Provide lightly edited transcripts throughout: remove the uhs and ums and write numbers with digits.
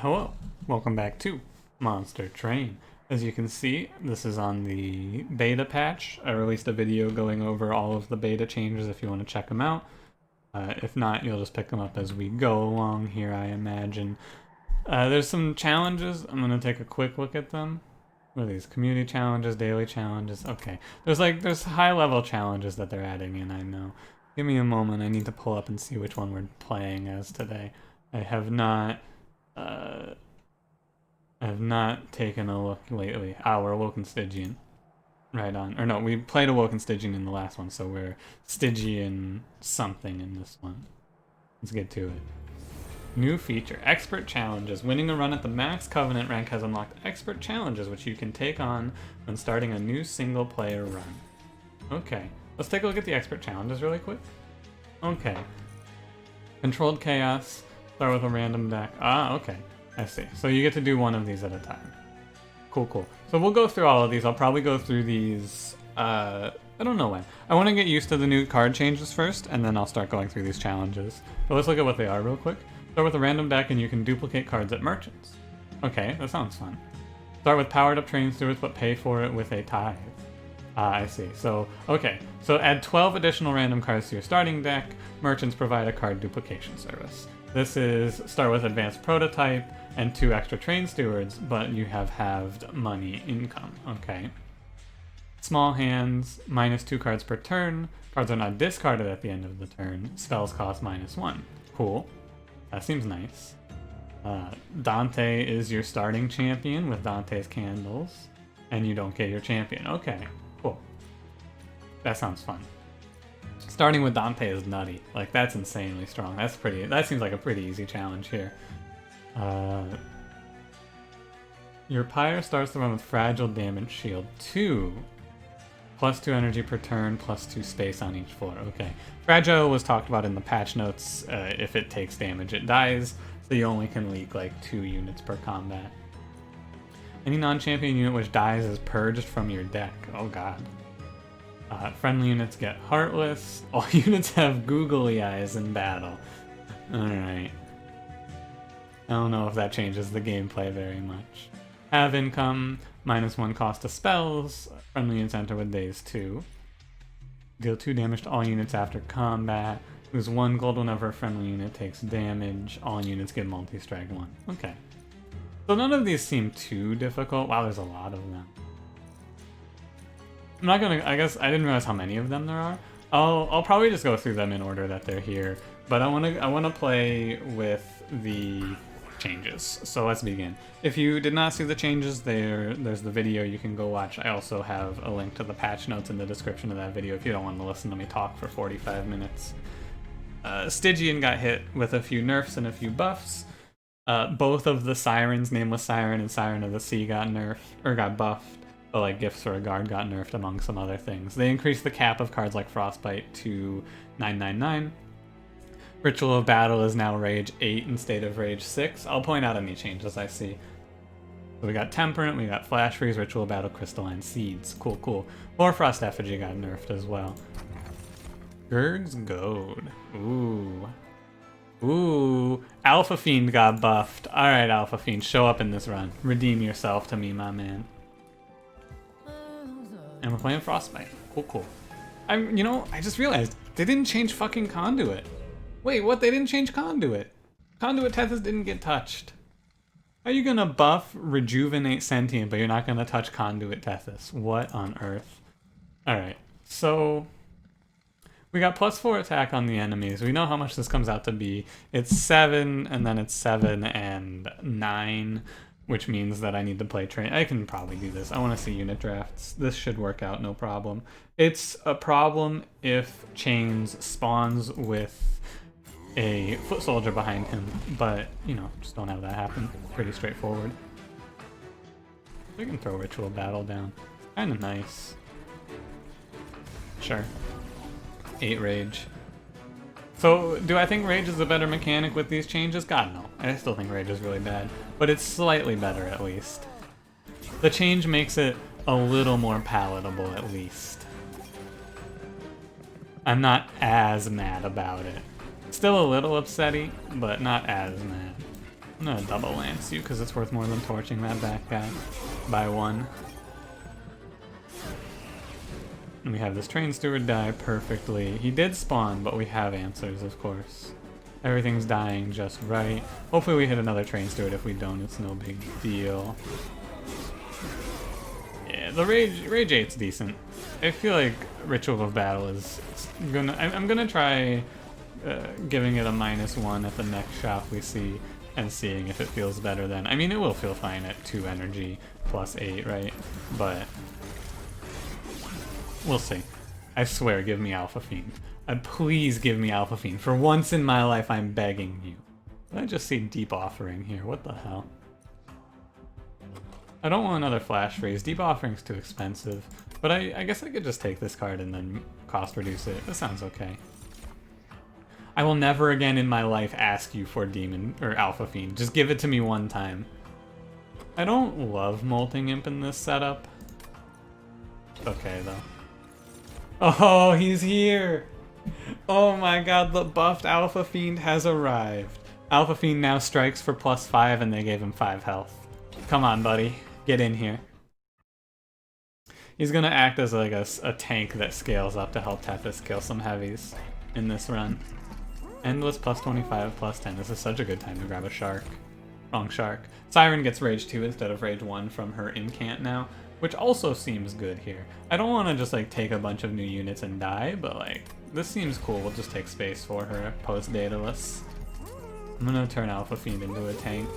Hello, welcome back to Monster Train. As you can see, this is on the beta patch. I released a video going over all of the beta changes if you want to check them out. If not, you'll just pick them up as we go along here, I imagine. There's some challenges. I'm going to take a quick look at them. What are these? Community challenges, daily challenges. Okay. There's high-level challenges that they're adding in, I know. Give me a moment. I need to pull up and see which one we're playing as today. I have not taken a look lately. We're Awoken Stygian. Right on. Or no, we played Awoken Stygian in the last one, so we're Stygian something in this one. Let's get to it. New feature, Expert Challenges. Winning a run at the max Covenant rank has unlocked Expert Challenges, which you can take on when starting a new single-player run. Okay, let's take a look at the Expert Challenges really quick. Okay. Controlled Chaos. Start with a random deck. Okay. I see. So you get to do one of these at a time. Cool. So we'll go through all of these. I'll probably go through these, I don't know when. I want to get used to the new card changes first, and then I'll start going through these challenges. But let's look at what they are real quick. Start with a random deck, and you can duplicate cards at merchants. Okay, that sounds fun. Start with powered up train stewards, but pay for it with a tithe. I see. So, okay. So add 12 additional random cards to your starting deck. Merchants provide a card duplication service. This is start with advanced prototype and 2 extra train stewards, but you have halved money income. Okay. Small hands, -2 cards per turn. Cards are not discarded at the end of the turn. Spells cost -1. Cool. That seems nice. Dante is your starting champion with Dante's Candles, and you don't get your champion. Okay, cool. That sounds fun. Starting with Dante is nutty. Like, that's insanely strong. That seems like a pretty easy challenge here. Your Pyre starts the run with Fragile Damage Shield 2. +2 energy per turn, +2 space on each floor. Okay. Fragile was talked about in the patch notes. If it takes damage, it dies. So you only can leak like 2 units per combat. Any non-champion unit which dies is purged from your deck. Oh god. Friendly units get Heartless. All units have googly eyes in battle. Alright. I don't know if that changes the gameplay very much. Have income, -1 cost to spells. Friendly units enter with Daze 2. Deal 2 damage to all units after combat. Lose 1 gold whenever a friendly unit takes damage. All units get multi-strike 1. Okay. So none of these seem too difficult. Wow, there's a lot of them. I'm not gonna, I guess I didn't realize how many of them there are. I'll probably just go through them in order that they're here, but I wanna play with the changes. So let's begin. If you did not see the changes, there's the video you can go watch. I also have a link to the patch notes in the description of that video if you don't want to listen to me talk for 45 minutes. Stygian got hit with a few nerfs and a few buffs. Both of the Sirens, Nameless Siren and Siren of the Sea, got nerfed, or got buffed. But like Gifts for a Guard got nerfed among some other things. They increased the cap of cards like Frostbite to 999. Ritual of Battle is now Rage 8 instead of Rage 6. I'll point out any changes I see. So we got Temperament, we got Flash Freeze, Ritual of Battle, Crystalline Seeds. Cool. Frost Effigy got nerfed as well. Gurg's Goad. Ooh. Alpha Fiend got buffed. Alright, Alpha Fiend, show up in this run. Redeem yourself to me, my man. And we're playing Frostbite. Cool. I just realized they didn't change fucking Conduit. Wait, what? They didn't change Conduit. Conduit Tethys didn't get touched. How are you gonna buff Rejuvenate Sentient, but you're not gonna touch Conduit Tethys? What on earth? Alright, so we got +4 attack on the enemies. We know how much this comes out to be. It's 7, and then it's 7 and 9. Which means that I need to play train. I can probably do this. I want to see unit drafts. This should work out, no problem. It's a problem if Chains spawns with a foot soldier behind him, but, just don't have that happen. Pretty straightforward. We can throw Ritual Battle down. Kinda nice. Sure. 8 Rage. So, do I think Rage is a better mechanic with these changes? God, no. I still think Rage is really bad. But it's slightly better, at least. The change makes it a little more palatable, at least. I'm not as mad about it. Still a little upsetty, but not as mad. I'm gonna double lance you because it's worth more than torching that back guy by 1. And we have this train steward die perfectly. He did spawn, but we have answers, of course. Everything's dying just right. Hopefully we hit another train steward. If we don't, it's no big deal. Yeah, the Rage 8's decent. I feel like Ritual of Battle is gonna... I'm gonna try giving it a -1 at the next shop we see and seeing if it feels better then. I mean, it will feel fine at 2 energy plus 8, right? But we'll see. I swear, give me Alpha Fiend. Please give me Alpha Fiend. For once in my life, I'm begging you. Did I just see Deep Offering here? What the hell? I don't want another Flash Freeze. Deep Offering's too expensive. But I guess I could just take this card and then cost reduce it. That sounds okay. I will never again in my life ask you for Demon or Alpha Fiend. Just give it to me one time. I don't love Molting Imp in this setup. Okay, though. Oh, he's here! Oh my god, the buffed Alpha Fiend has arrived. Alpha Fiend now strikes for +5 and they gave him 5 health. Come on, buddy. Get in here. He's gonna act as like a tank that scales up to help Tethys kill some heavies in this run. Endless +25, +10. This is such a good time to grab a shark. Wrong shark. Siren gets Rage 2 instead of Rage 1 from her incant now, which also seems good here. I don't want to just like take a bunch of new units and die, but like this seems cool. We'll just take space for her post Daedalus. I'm gonna turn Alpha Fiend into a tank.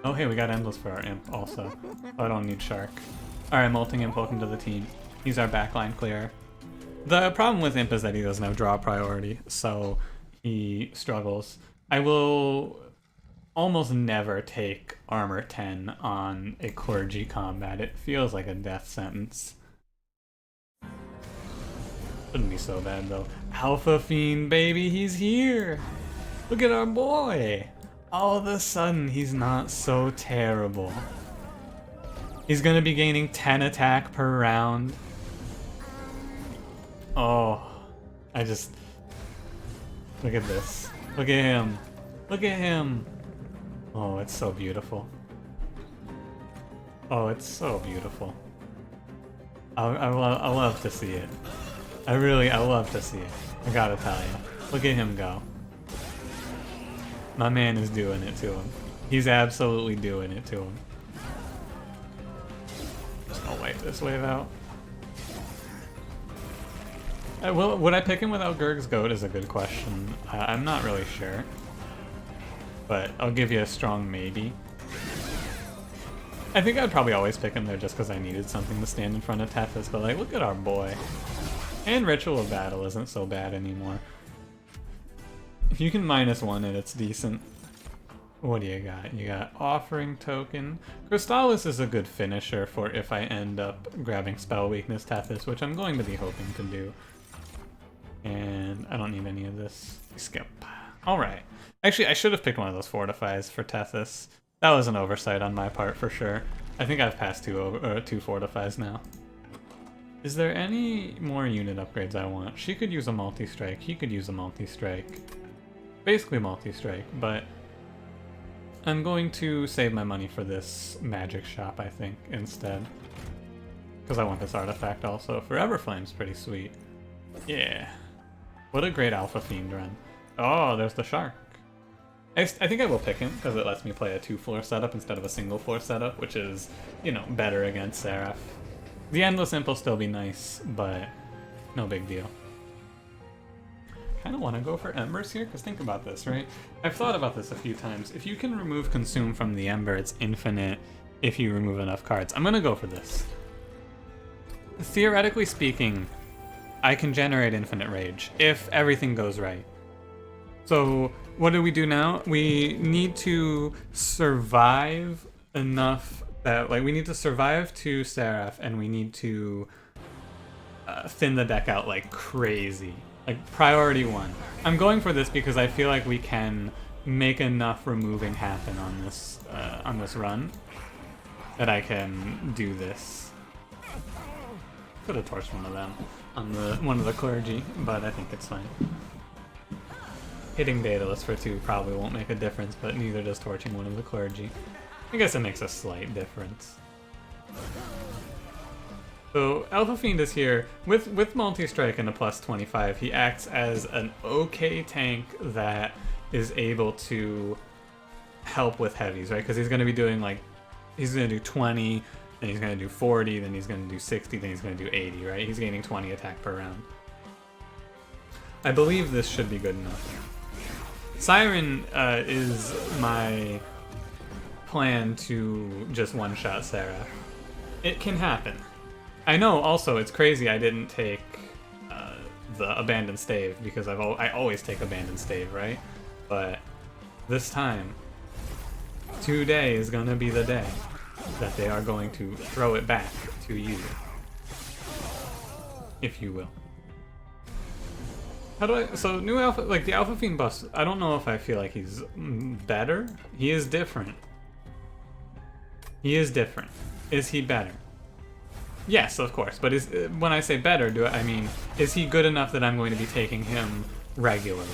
Oh hey, we got Endless for our Imp also. Oh, I don't need Shark. Alright, Molting Imp, welcome to the team. He's our backline clearer. The problem with Imp is that he doesn't have draw priority, so he struggles. I will almost never take armor 10 on a clergy combat. It feels like a death sentence. Shouldn't be so bad though. Alpha Fiend, baby, he's here! Look at our boy! All of a sudden, he's not so terrible. He's gonna be gaining 10 attack per round. Oh, I just... Look at this. Look at him. Look at him. Oh, it's so beautiful. Oh, it's so beautiful. I love to see it. I love to see it. I gotta tell you. Look at him go. My man is doing it to him. He's absolutely doing it to him. Just gonna wipe this wave out. Would I pick him without Gurg's Goat is a good question. I'm not really sure. But I'll give you a strong maybe. I think I'd probably always pick him there just because I needed something to stand in front of Tethys, but like, look at our boy. And Ritual of Battle isn't so bad anymore. If you can -1 it, it's decent. What do you got? You got Offering Token. Crystallis is a good finisher for if I end up grabbing Spell Weakness Tethys, which I'm going to be hoping to do. And I don't need any of this. Skip. Alright. Actually, I should have picked one of those Fortifies for Tethys. That was an oversight on my part for sure. I think I've passed two Fortifies now. Is there any more unit upgrades I want? She could use a multi-strike. He could use a multi-strike. Basically multi-strike, but I'm going to save my money for this magic shop, I think, instead. Because I want this artifact also. Forever Flame's pretty sweet. Yeah. What a great Alpha Fiend run. Oh, there's the shark. I think I will pick him, because it lets me play a 2-floor setup instead of a single-floor setup, which is, you know, better against Seraph. The Endless Imp will still be nice, but no big deal. Kind of want to go for Embers here, because think about this, right? I've thought about this a few times. If you can remove Consume from the Ember, it's infinite if you remove enough cards. I'm going to go for this. Theoretically speaking, I can generate infinite rage if everything goes right. So what do we do now? We need to survive enough that, like, we need to survive to Seraph, and we need to thin the deck out like crazy. Like, priority 1. I'm going for this because I feel like we can make enough removing happen on this run that I can do this. Could have torched one of them on one of the clergy, but I think it's fine. Hitting Daedalus for 2 probably won't make a difference, but neither does torching one of the clergy. I guess it makes a slight difference. So Alpha Fiend is here with multi-strike and a plus 25. He acts as an okay tank that is able to help with heavies, right? Because he's going to be doing like, he's going to do 20, then he's going to do 40, then he's going to do 60, then he's going to do 80, right? He's gaining 20 attack per round. I believe this should be good enough. Siren is my plan to just one-shot Seraph. It can happen. I know also it's crazy I didn't take the Abandoned Stave because I always take Abandoned Stave, right? But this time, today is gonna be the day that they are going to throw it back to you, if you will. How do I, so new Alpha, like the Alpha Fiend buff, I don't know if I feel like he's better. He is different. He is different. Is he better? Yes, of course, but is, when I say better, I mean, is he good enough that I'm going to be taking him regularly?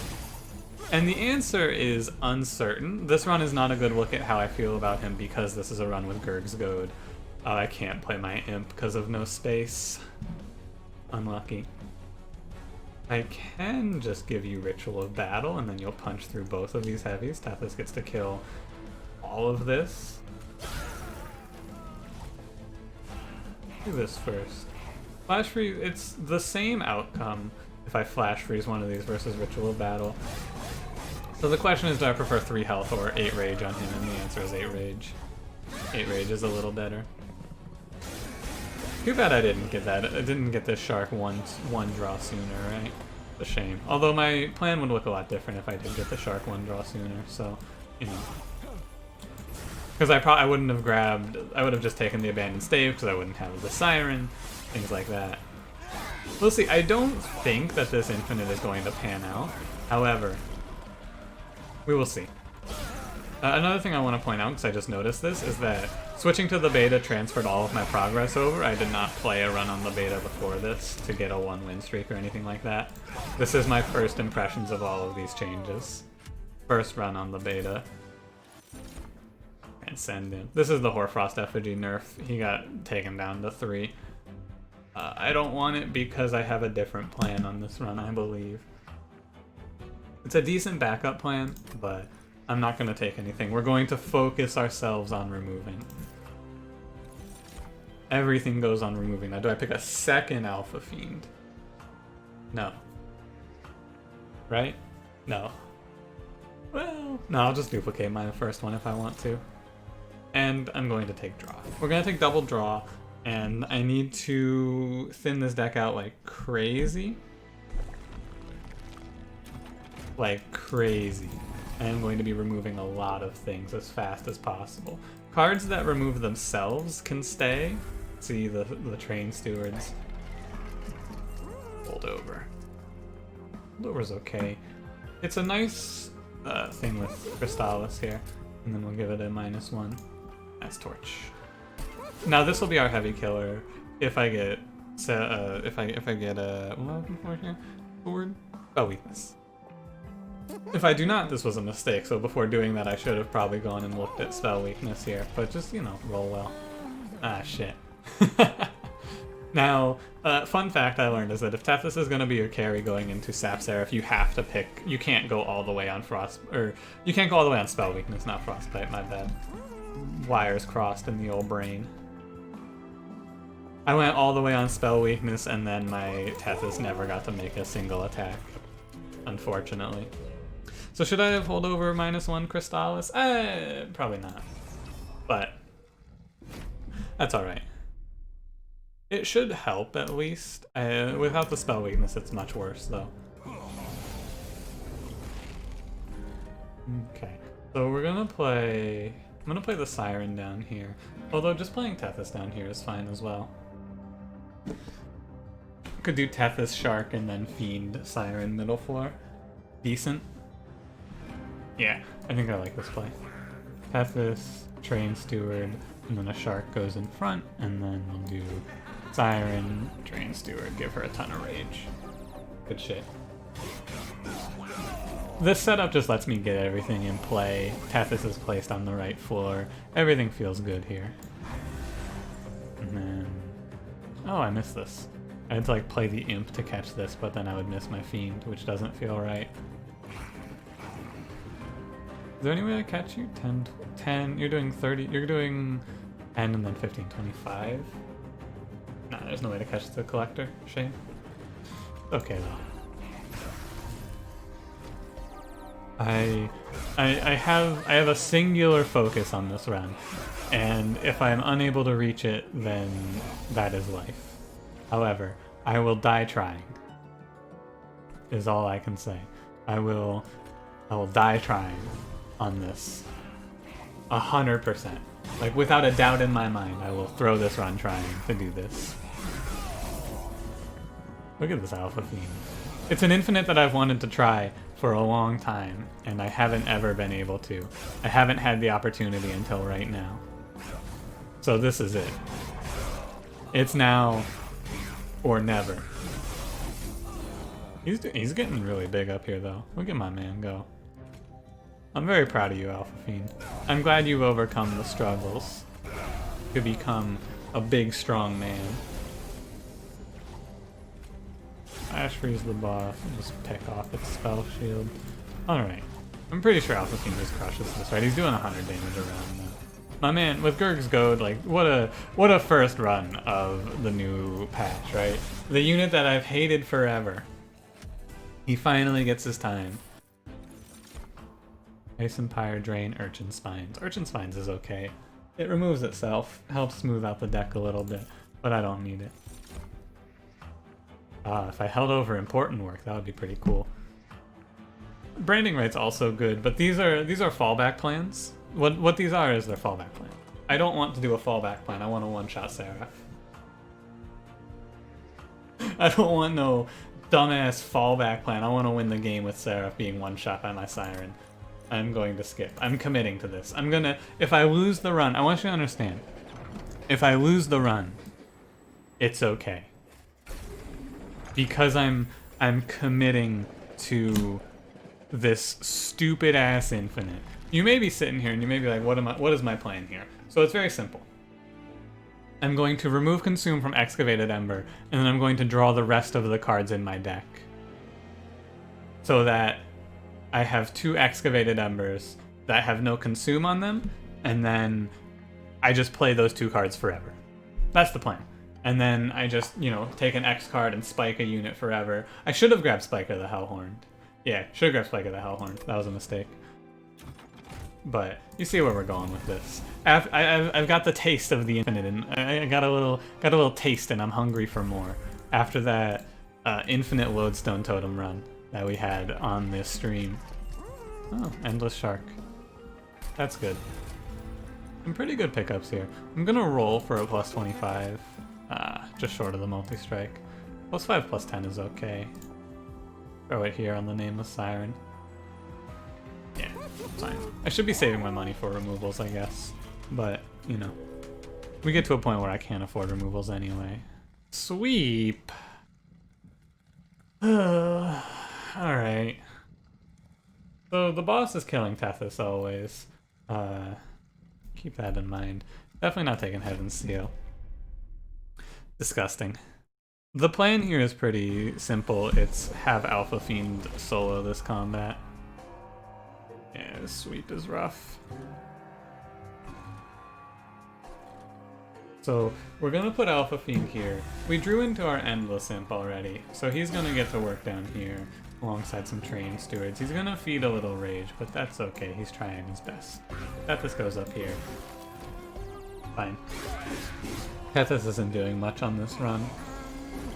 And the answer is uncertain. This run is not a good look at how I feel about him because this is a run with Gurg's Goad. I can't play my Imp because of no space. Unlucky. I can just give you Ritual of Battle and then you'll punch through both of these heavies. Tethys gets to kill all of this. Do this first. Flash freeze, it's the same outcome if I flash freeze one of these versus Ritual of Battle. So the question is, do I prefer 3 health or 8 rage on him? And the answer is 8 rage. 8 rage is a little better. Too bad I didn't get that. I didn't get this shark one draw sooner, right? A shame. Although my plan would look a lot different if I did get the shark 1 draw sooner, so, you know. Because I wouldn't have grabbed, I would have just taken the Abandoned Stave because I wouldn't have the Siren, things like that. We'll see. I don't think that this Infinite is going to pan out. However, we will see. Another thing I want to point out, because I just noticed this, is that switching to the beta transferred all of my progress over. I did not play a run on the beta before this to get a 1-win streak or anything like that. This is my first impressions of all of these changes. First run on the beta. And send in. This is the Hoarfrost Effigy nerf. He got taken down to 3. I don't want it because I have a different plan on this run, I believe. It's a decent backup plan, but I'm not going to take anything. We're going to focus ourselves on removing. Everything goes on removing. Now, do I pick a second Alpha Fiend? No. Right? No. Well, no, I'll just duplicate my first one if I want to. And I'm going to take draw. We're going to take double draw, and I need to thin this deck out like crazy. Like crazy. I am going to be removing a lot of things as fast as possible. Cards that remove themselves can stay. See the Train Stewards. Holdover. Holdover's okay. It's a nice thing with Crystallis here. And then we'll give it a -1. That's Torch. Now this will be our heavy killer if I get if I get a forward spell weakness. If I do not, this was a mistake. So before doing that, I should have probably gone and looked at spell weakness here. But just, you know, roll well. Ah, shit. Now, fun fact I learned is that if Tethys is going to be your carry going into Sap Seraph, you have to pick. You can't go all the way on Frost, or you can't go all the way on spell weakness, not Frostbite. My bad. Wires crossed in the old brain. I went all the way on spell weakness, and then my Tethys never got to make a single attack, unfortunately. So should I have hold over -1 Crystallis? Probably not. But that's alright. It should help at least. Without the spell weakness, it's much worse though. Okay. So we're gonna play... I'm gonna play the Siren down here. Although just playing Tethys down here is fine as well. Could do Tethys, Shark, and then Fiend, Siren, middle floor. Decent. Yeah, I think I like this play. Tethys, Train Steward, and then a Shark goes in front, and then we'll do Siren, Train Steward, give her a ton of rage. Good shit. This setup just lets me get everything in play. Tethys is placed on the right floor. Everything feels good here. And then... Oh, I missed this. I had to like play the imp to catch this, but then I would miss my fiend, which doesn't feel right. Is there any way I catch you? 10, you're doing 30, you're doing 10 and then 15, 25? Nah, there's no way to catch the collector. Shame. Okay though. I have a singular focus on this run, and if I'm unable to reach it, then that is life. However, I will die trying. Is all I can say. I will die trying on this. 100%. Like without a doubt in my mind, I will throw this run trying to do this. Look at this Alpha Fiend. It's an infinite that I've wanted to try for a long time, and I haven't ever been able to. I haven't had the opportunity until right now. So this is it. It's now or never. He's getting really big up here though. Look at my man go. I'm very proud of you, Alpha Fiend. I'm glad you've overcome the struggles to become a big, strong man. Ash freeze the boss and just pick off its spell shield. Alright. I'm pretty sure Alpha Fiend just crushes this, right? He's doing 100 damage around though. My man, with Gurg's Goad, like, what a first run of the new patch, right? The unit that I've hated forever. He finally gets his time. Ice Empire, Drain, Urchin Spines. Urchin Spines is okay. It removes itself, helps smooth out the deck a little bit, but I don't need it. If I held over important work, that would be pretty cool. Branding Right's also good, but these are fallback plans. What these are is their fallback plan. I don't want to do a fallback plan, I want a one-shot Seraph. I don't want no dumbass fallback plan. I want to win the game with Seraph being one-shot by my Siren. I'm going to skip. I'm committing to this. I'm gonna... If I lose the run... I want you to understand. If I lose the run, it's okay. Because I'm committing to this stupid-ass infinite. You may be sitting here and you may be like, what is my plan here? So it's very simple. I'm going to remove Consume from Excavated Ember, and then I'm going to draw the rest of the cards in my deck. So that I have 2 Excavated Embers that have no Consume on them, and then I just play those 2 cards forever. That's the plan. And then I just, you know, take an X card and spike a unit forever. I should have grabbed Spiker the Hellhorned. Yeah, should have grabbed Spiker the Hellhorned. That was a mistake. But you see where we're going with this. I've got the taste of the infinite, and I got a little taste, and I'm hungry for more. After that infinite Lodestone Totem run that we had on this stream. Oh, Endless Shark. That's good. Some pretty good pickups here. I'm gonna roll for a plus 25. Just short of the multi-strike. Plus 5, plus 10 is okay. Throw it here on the Nameless Siren. Yeah, fine. I should be saving my money for removals, I guess. But, you know. We get to a point where I can't afford removals anyway. Sweep! Alright. So the boss is killing Tethys always. Keep that in mind. Definitely not taking Heaven's Seal. Disgusting. The plan here is pretty simple. It's have Alpha Fiend solo this combat. Yeah, sweep is rough. So we're gonna put Alpha Fiend here. We drew into our Endless Imp already, so he's gonna get to work down here alongside some Train Stewards. He's gonna feed a little rage, but that's okay. He's trying his best. Tethys goes up here. Fine. Tethys isn't doing much on this run.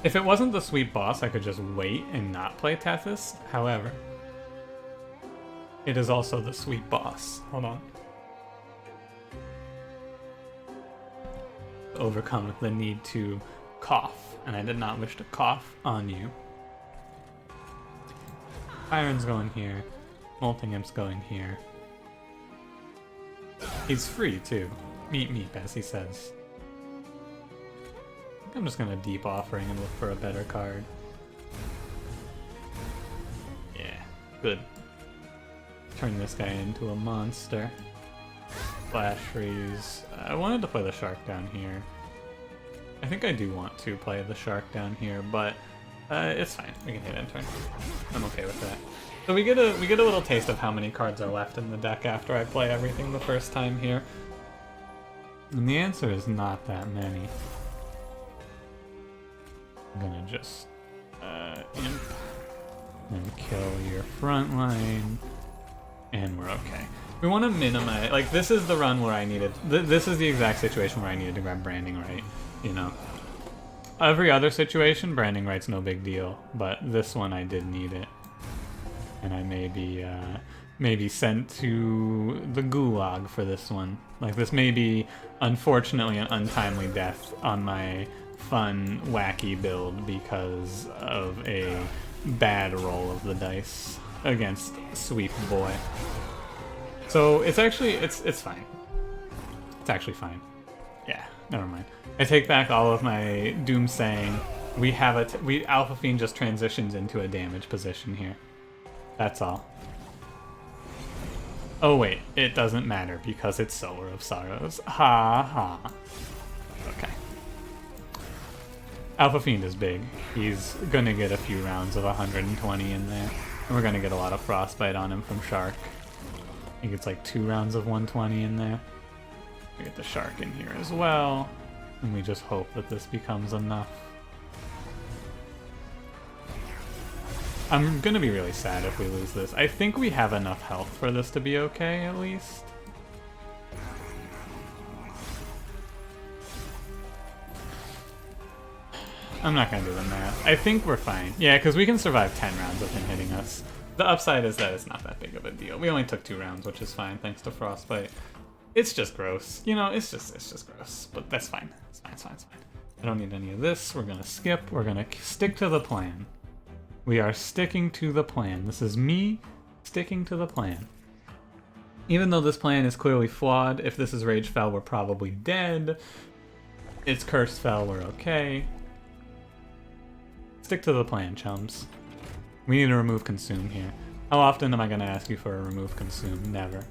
If it wasn't the sweep boss, I could just wait and not play Tethys. However, it is also the sweep boss. Hold on. Overcome the need to cough, and I did not wish to cough on you. Iron's going here. Molting Imp's going here. He's free too. Meep meep, as he says. I think I'm just gonna Deep Offering and look for a better card. Yeah, good. turn this guy into a monster. Flash freeze. I wanted to play the shark down here. I think I do want to play the shark down here, but it's fine. We can hit end turn. I'm okay with that. So we get a little taste of how many cards are left in the deck after I play everything the first time here. And the answer is not that many. I'm gonna just imp and kill your front line, and we're okay. We want to minimize, like, this is the run where I needed, this is the exact situation where I needed to grab Branding Right, you know. Every other situation, Branding Right's no big deal, but this one I did need it. And I may be sent to the gulag for this one. Like, this may be, unfortunately, an untimely death on my fun, wacky build because of a bad roll of the dice against Sweep Boy. So it's actually, it's fine. It's actually fine. Yeah, never mind. I take back all of my doomsaying. We have Alpha Fiend just transitions into a damage position here. That's all. Oh wait, it doesn't matter because it's Sower of Sorrows. Ha ha. Okay. Alpha Fiend is big. He's gonna get a few rounds of 120 in there. And we're gonna get a lot of Frostbite on him from Shark. He gets like 2 rounds of 120 in there. We get the Shark in here as well. And we just hope that this becomes enough. I'm gonna be really sad if we lose this. I think we have enough health for this to be okay, at least. I'm not gonna do the math. I think we're fine. Yeah, because we can survive 10 rounds of him hitting us. The upside is that it's not that big of a deal. We only took 2 rounds, which is fine, thanks to Frostbite. It's just gross. You know, it's just gross. But that's fine. It's fine, it's fine, it's fine. I don't need any of this. We're gonna skip. We're gonna stick to the plan. We are sticking to the plan. This is me sticking to the plan. Even though this plan is clearly flawed, if this is Rage Fell, we're probably dead. It's Curse Fell, we're okay. Stick to the plan, chums. We need to remove Consume here. How often am I going to ask you for a remove Consume? Never.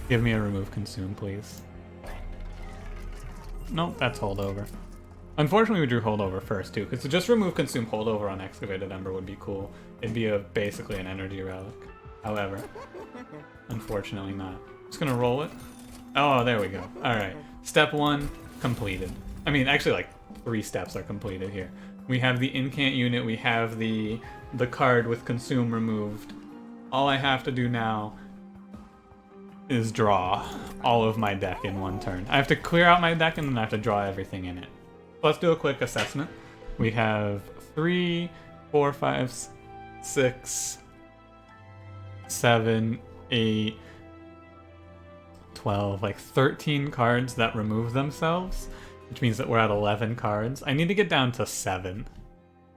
Give me a remove Consume, please. Nope, that's Holdover. Unfortunately, we drew Holdover first, too, because to just remove Consume Holdover on Excavated Ember would be cool. It'd be basically an energy relic. However, unfortunately not. Just going to roll it. Oh, there we go. Alright. Step 1, completed. I mean, actually, like, 3 steps are completed here. We have the incant unit, we have the card with Consume removed. All I have to do now is draw all of my deck in one turn. I have to clear out my deck and then I have to draw everything in it. Let's do a quick assessment. We have 3, 4, 5, 6, 7, 8, 12, like 13 cards that remove themselves, which means that we're at 11 cards. I need to get down to 7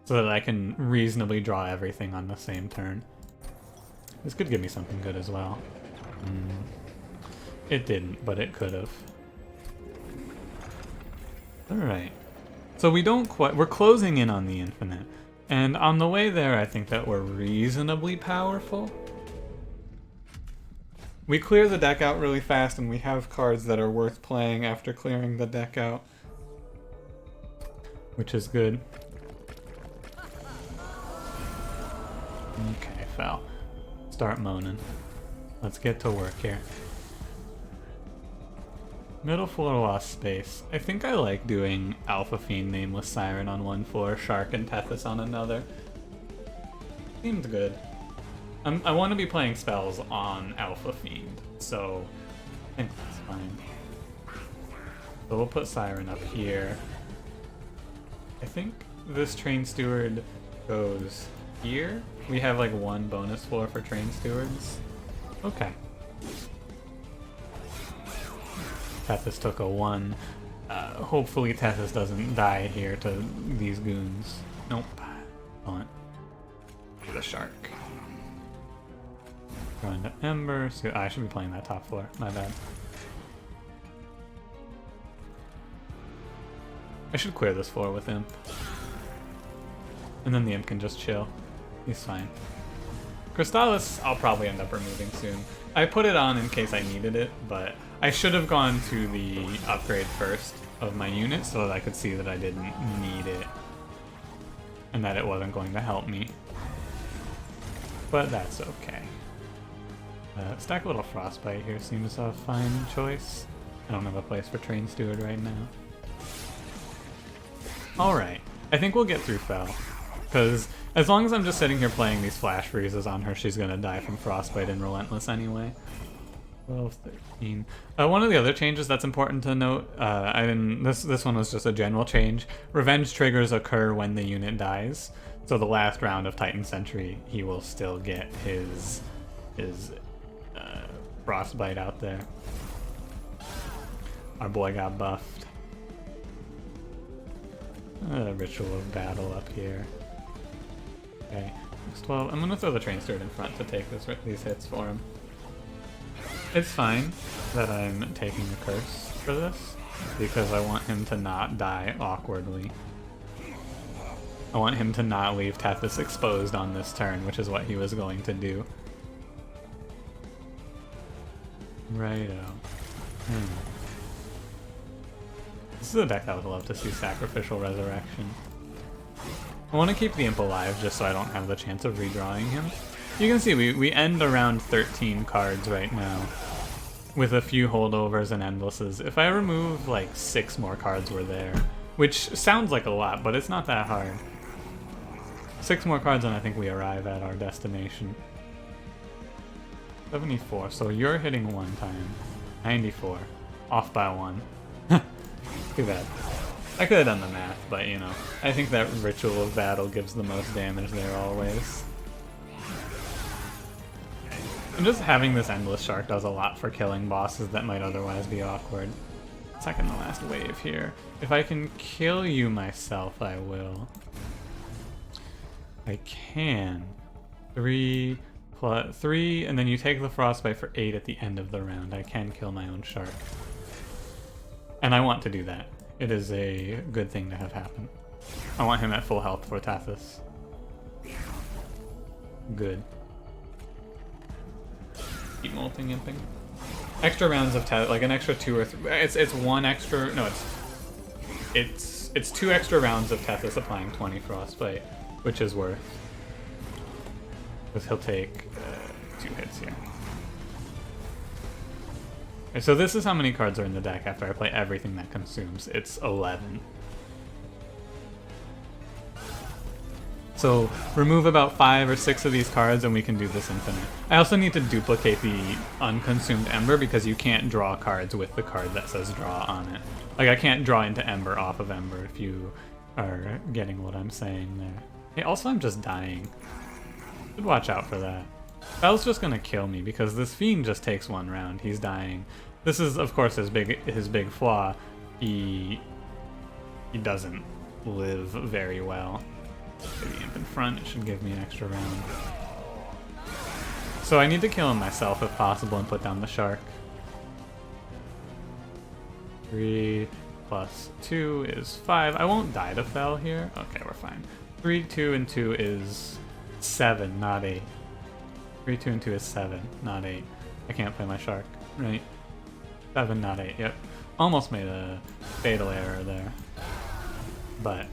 so that I can reasonably draw everything on the same turn. This could give me something good as well. It didn't, but it could have. Alright. So we don't quite... We're closing in on the infinite. And on the way there, I think that we're reasonably powerful. We clear the deck out really fast, and we have cards that are worth playing after clearing the deck out. Which is good. Okay, foul. Start moaning. Let's get to work here. Middle floor lost space. I think I like doing Alpha Fiend, Nameless Siren on one floor, Shark and Tethys on another. Seems good. I want to be playing spells on Alpha Fiend, so I think that's fine. So we'll put Siren up here. I think this Train Steward goes here. We have like 1 bonus floor for Train Stewards. Okay. Tethys took a 1. Hopefully Tethys doesn't die here to these goons. Nope. On. The Shark. Going to Ember. So I should be playing that top floor. My bad. I should clear this floor with Imp. And then the Imp can just chill. He's fine. Crystallis I'll probably end up removing soon. I put it on in case I needed it, but I should have gone to the upgrade first of my unit so that I could see that I didn't need it and that it wasn't going to help me. But that's okay. Stack a little Frostbite here seems a fine choice. I don't have a place for Train Steward right now. Alright, I think we'll get through Fel. Because as long as I'm just sitting here playing these Flash Freezes on her, she's gonna die from Frostbite and Relentless anyway. 12, 13. One of the other changes that's important to note, this one was just a general change. Revenge triggers occur when the unit dies. So the last round of Titan Sentry, he will still get his Frostbite out there. Our boy got buffed. Ritual of Battle up here. Okay, 12. I'm gonna throw the Train Steward in front to take these hits for him. It's fine that I'm taking a curse for this, because I want him to not die awkwardly. I want him to not leave Tethys exposed on this turn, which is what he was going to do. Righto. This is a deck I would love to see Sacrificial Resurrection. I want to keep the Imp alive just so I don't have the chance of redrawing him. You can see we end around 13 cards right now, with a few holdovers and endlesses. If I remove like 6 more cards we're there, which sounds like a lot, but it's not that hard. 6 more cards and I think we arrive at our destination. 74, so you're hitting 1 time. 94, off by 1. Too bad. I could have done the math, but you know, I think that Ritual of Battle gives the most damage there always. And just having this Endless Shark does a lot for killing bosses that might otherwise be awkward. Second to last wave here. If I can kill you myself, I will. I can. 3 plus 3, and then you take the Frostbite for 8 at the end of the round. I can kill my own shark. And I want to do that. It is a good thing to have happen. I want him at full health for Tethys. Good. Keep molting imping. Extra rounds of like an extra 2 or 3. It's 1 extra. No, it's 2 extra rounds of Tethys applying 20 Frostbite, which is worth. Because he'll take 2 hits here. Okay, so this is how many cards are in the deck after I play everything that consumes. It's 11. So remove about 5 or 6 of these cards and we can do this infinite. I also need to duplicate the unconsumed Ember because you can't draw cards with the card that says draw on it. Like I can't draw into Ember off of Ember if you are getting what I'm saying there. Hey, also I'm just dying. Should watch out for that. Fel's just gonna kill me because this Fiend just takes 1 round. He's dying. This is of course his big flaw. He doesn't live very well. Put the Imp in front, it should give me an extra round. So I need to kill him myself if possible and put down the shark. 3 plus 2 is 5. I won't die to Fel here. Okay, we're fine. 3, 2, and 2 is 7, not 8. 3, 2, and 2 is 7, not 8. I can't play my shark, right? 7, not 8, yep. Almost made a fatal error there. But,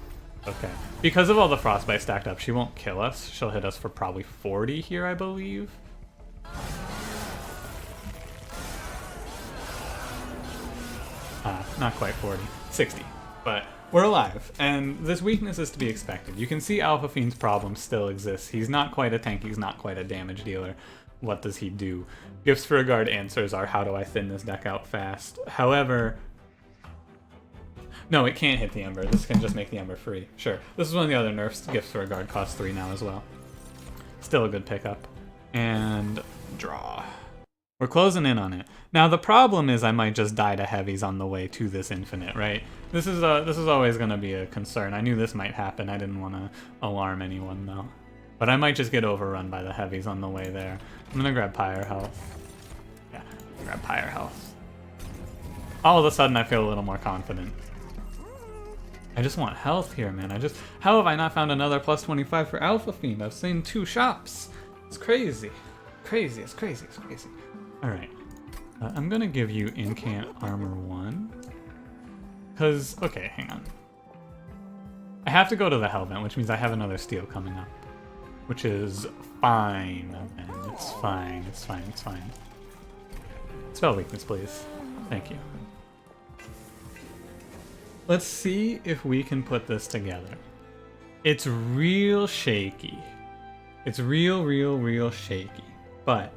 okay. Because of all the Frostbite stacked up, she won't kill us. She'll hit us for probably 40 here, I believe. Not quite 40. 60. But we're alive, and this weakness is to be expected. You can see Alpha Fiend's problem still exists. He's not quite a tank, he's not quite a damage dealer. What does he do? Gifts for a Guard answers are, how do I thin this deck out fast? However, no, it can't hit the Ember. This can just make the Ember free. Sure. This is one of the other nerfs. Gifts for a Guard costs 3 now as well. Still a good pickup. And draw. We're closing in on it. Now the problem is I might just die to heavies on the way to this infinite, right? This is always going to be a concern. I knew this might happen. I didn't want to alarm anyone though. But I might just get overrun by the heavies on the way there. I'm going to grab Pyre Health. Yeah, grab Pyre Health. All of a sudden I feel a little more confident. I just want health here, man. How have I not found another plus 25 for Alpha Fiend? I've seen 2 shops. It's crazy. Crazy, it's crazy, it's crazy. Alright. I'm gonna give you incant armor 1. Because, okay, hang on. I have to go to the Hellvent, which means I have another steel coming up. Which is fine, man. It's fine, it's fine, it's fine. Spell weakness, please. Thank you. Let's see if we can put this together. It's real shaky. It's real shaky. But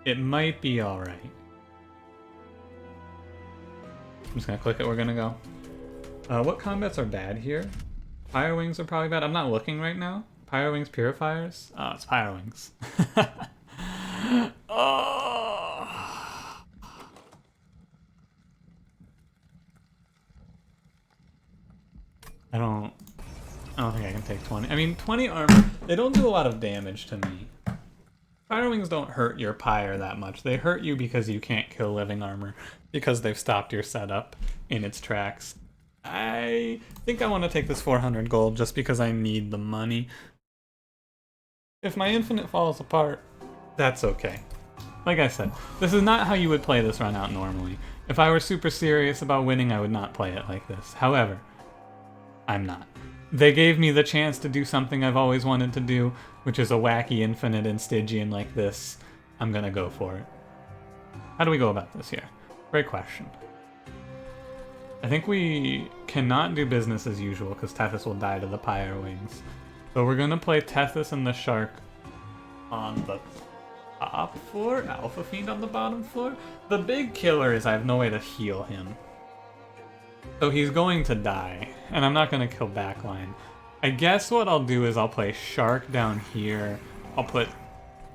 it might be alright. I'm just gonna click it, we're gonna go. What combats are bad here? Pyre Wings are probably bad. I'm not looking right now. Pyre Wings Purifiers? Oh, it's Pyre Wings. Oh. I don't think I can take 20. I mean, 20 armor, they don't do a lot of damage to me. Pyre Wings don't hurt your pyre that much. They hurt you because you can't kill living armor because they've stopped your setup in its tracks. I think I want to take this 400 gold just because I need the money. If my infinite falls apart, that's okay. Like I said, this is not how you would play this run out normally. If I were super serious about winning, I would not play it like this. However, I'm not. They gave me the chance to do something I've always wanted to do, which is a wacky infinite and Stygian like this. I'm gonna go for it. How do we go about this here? Great question. I think we cannot do business as usual because Tethys will die to the Pyre Wings. So we're gonna play Tethys and the Shark on the top floor, Alpha Fiend on the bottom floor. The big killer is I have no way to heal him. So he's going to die, and I'm not going to kill backline. I guess what I'll do is I'll play Shark down here. I'll put...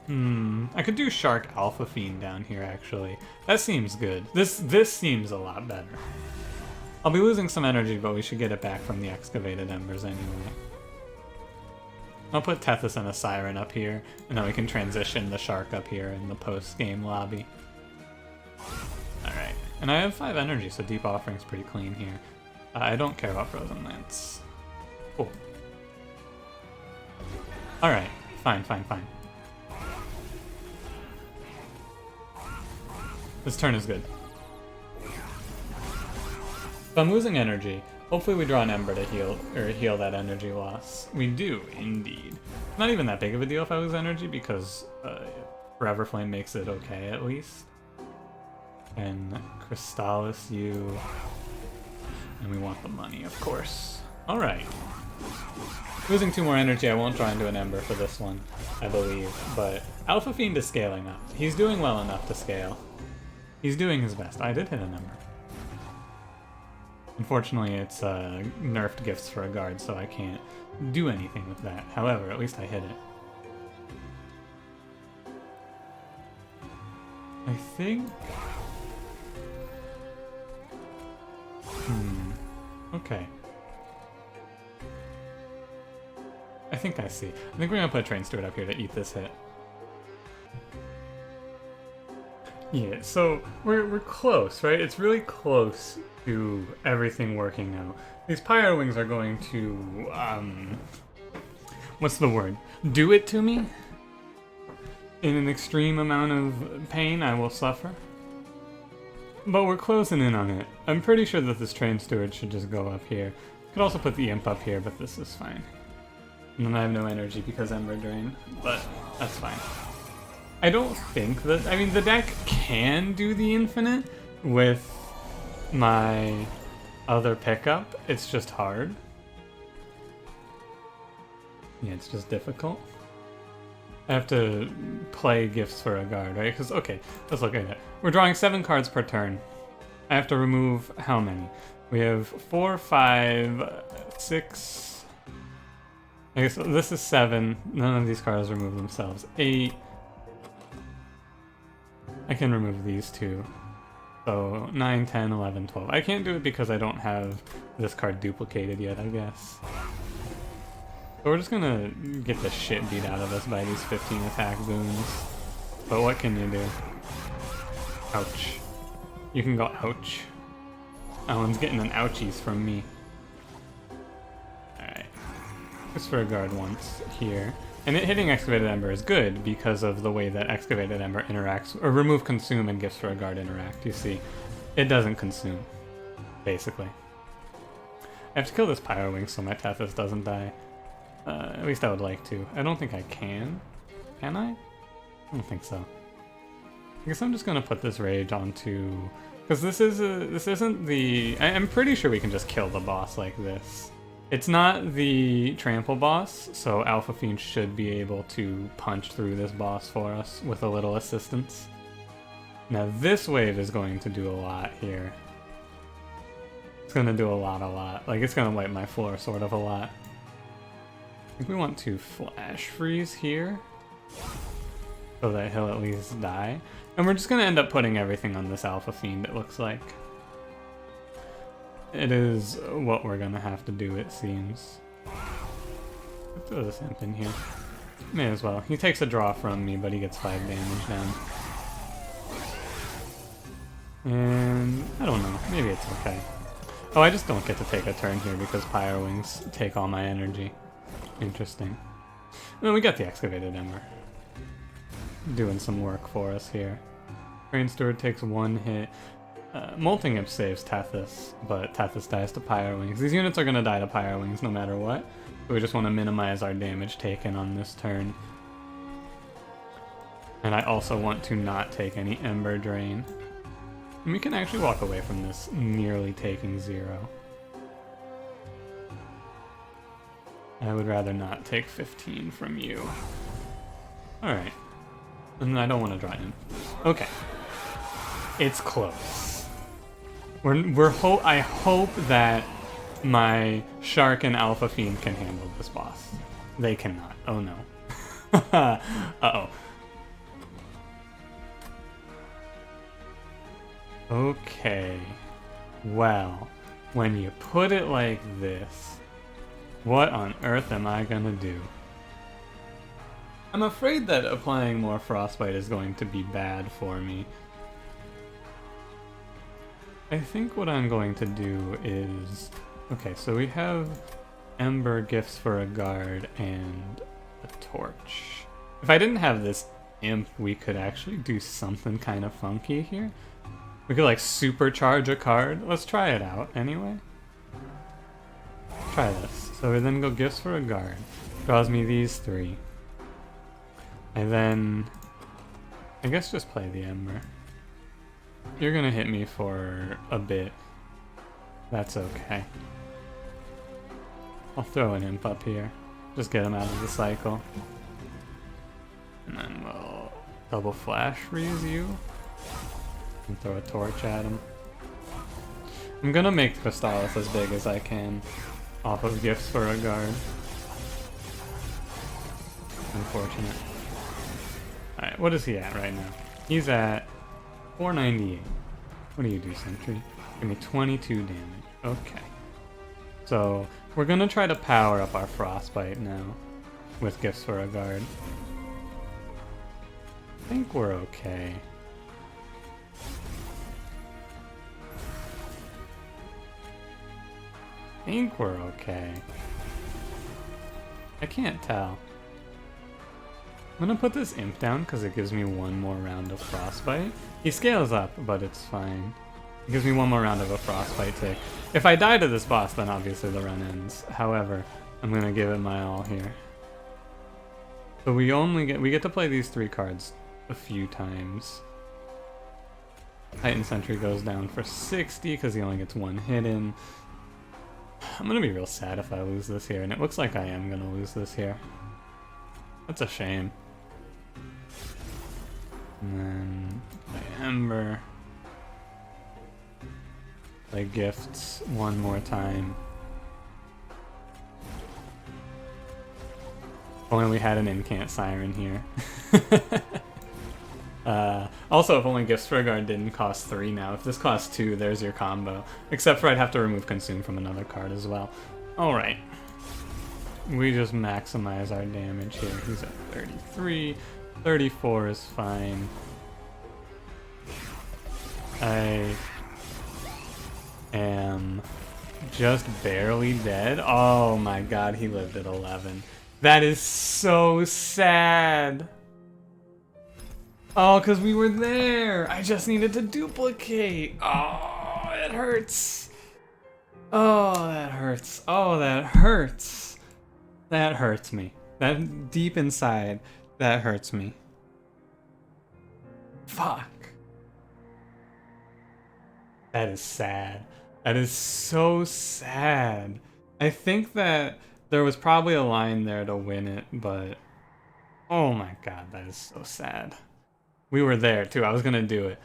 I could do Shark Alpha Fiend down here, actually. That seems good. This seems a lot better. I'll be losing some energy, but we should get it back from the Excavated Embers anyway. I'll put Tethys and a Siren up here, and then we can transition the Shark up here in the post-game lobby. Alright. And I have 5 energy, so Deep Offering's pretty clean here. I don't care about Frozen Lance. Cool. Alright, fine. This turn is good. If I'm losing energy, hopefully we draw an Ember to heal that energy loss. We do, indeed. Not even that big of a deal if I lose energy, because Forever Flame makes it okay, at least. And Crystallis you. And we want the money, of course. Alright. Losing 2 more energy, I won't draw into an Ember for this one, I believe. But Alpha Fiend is scaling up. He's doing well enough to scale. He's doing his best. I did hit an Ember. Unfortunately, it's nerfed gifts for a guard, so I can't do anything with that. However, at least I hit it. I think... Okay. I think I see. I think we're gonna put Train Steward up here to eat this hit. Yeah, so we're close, right? It's really close to everything working out. These Pyre Wings are going to, what's the word? Do it to me? In an extreme amount of pain I will suffer. But we're closing in on it. I'm pretty sure that this Train Steward should just go up here. Could also put the Imp up here, but this is fine. And then I have no energy because Ember Drain, but that's fine. I don't think that... I mean, the deck can do the infinite with my other pickup. It's just hard. Yeah, it's just difficult. I have to play gifts for a guard, right? Because, okay, let's look at it. We're drawing 7 cards per turn. I have to remove how many? We have 4, 5, 6... I guess this is 7. None of these cards remove themselves. 8. I can remove these 2. So 9, 10, 11, 12. I can't do it because I don't have this card duplicated yet, I guess. So we're just gonna get the shit beat out of us by these 15 attack boons. But what can you do? Ouch. You can go ouch. Alan's getting an ouchies from me. Alright. Just for a guard once here. And it hitting Excavated Ember is good because of the way that Excavated Ember interacts, or Remove Consume and Gifts for a Guard interact. You see, it doesn't consume, basically. I have to kill this Pyro Wing so my Tethys doesn't die. At least I would like to. I don't think I can. Can I? I don't think so. I guess I'm just gonna put this Rage onto... Because this isn't the... I'm pretty sure we can just kill the boss like this. It's not the trample boss, so Alpha Fiend should be able to punch through this boss for us with a little assistance. Now this wave is going to do a lot here. It's going to do a lot. Like, it's going to wipe my floor sort of a lot. I think we want to Flash Freeze here, so that he'll at least die. And we're just going to end up putting everything on this Alpha Fiend, it looks like. It is what we're gonna have to do, it seems. Let's throw this imp in here. May as well. He takes a draw from me, but he gets 5 damage down. And I don't know, maybe it's okay. Oh, I just don't get to take a turn here because Pyro Wings take all my energy. Interesting. Well, we got the Excavated Ember. Doing some work for us here. Train Steward takes 1 hit. Molting Imp saves Tethys, but Tethys dies to Pyro Wings. These units are going to die to Pyro Wings no matter what, so we just want to minimize our damage taken on this turn. And I also want to not take any Ember Drain. And we can actually walk away from this nearly taking 0. I would rather not take 15 from you. Alright. And I don't want to draw him. Okay. It's close. I hope that my Shark and Alpha Fiend can handle this boss. They cannot. Oh no. Uh-oh. Okay. Well, when you put it like this, what on earth am I gonna do? I'm afraid that applying more Frostbite is going to be bad for me. I think what I'm going to do is... Okay, so we have Ember, Gifts for a Guard, and a Torch. If I didn't have this Imp, we could actually do something kind of funky here. We could like supercharge a card. Let's try it out anyway. Try this. So we then go Gifts for a Guard. Draws me these 3. And then... I guess just play the Ember. You're gonna hit me for a bit. That's okay. I'll throw an Imp up here. Just get him out of the cycle. And then we'll double Flash freeze you. And throw a Torch at him. I'm gonna make Crystallis as big as I can off of Gifts for a Guard. Unfortunate. Alright, what is he at right now? He's at 498. What do you do, Sentry? Give me 22 damage. Okay. So, we're gonna try to power up our Frostbite now with Gifts for a Guard. I think we're okay. I can't tell. I'm gonna put this Imp down because it gives me 1 more round of Frostbite. He scales up, but it's fine. It gives me 1 more round of a Frostbite tick. If I die to this boss, then obviously the run ends. However, I'm gonna give it my all here. So we get to play these 3 cards a few times. Titan Sentry goes down for 60 because he only gets 1 hit in. I'm gonna be real sad if I lose this here, and it looks like I am gonna lose this here. That's a shame. And then play Ember. Play Gifts 1 more time. If only we had an Incant Siren here. Also, if only Gifts for a Guard didn't cost 3 now. If this costs 2, there's your combo. Except for I'd have to remove Consume from another card as well. Alright. We just maximize our damage here. He's at 33. 34 is fine. I am just barely dead. Oh my god, he lived at 11. That is so sad. Oh, because we were there. I just needed to duplicate. Oh, it hurts. Oh, that hurts. Oh, that hurts. That hurts me. That deep inside, that hurts me. Fuck. That is sad. That is so sad. I think that there was probably a line there to win it, but oh my god, that is so sad. We were there too. I was gonna do it.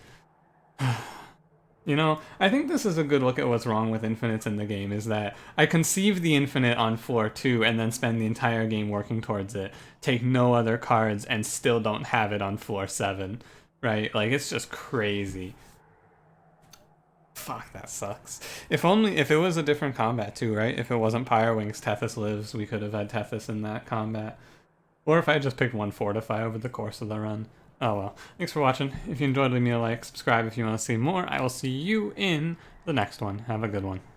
You know, I think this is a good look at what's wrong with infinites in the game, is that I conceive the infinite on floor 2 and then spend the entire game working towards it, take no other cards, and still don't have it on floor 7, right? Like, it's just crazy. Fuck, that sucks. If it was a different combat too, right? If it wasn't Pyrewings, Tethys lives, we could have had Tethys in that combat. Or if I just picked one Fortify over the course of the run. Oh well. Thanks for watching. If you enjoyed, leave me a like, subscribe if you want to see more. I will see you in the next one. Have a good one.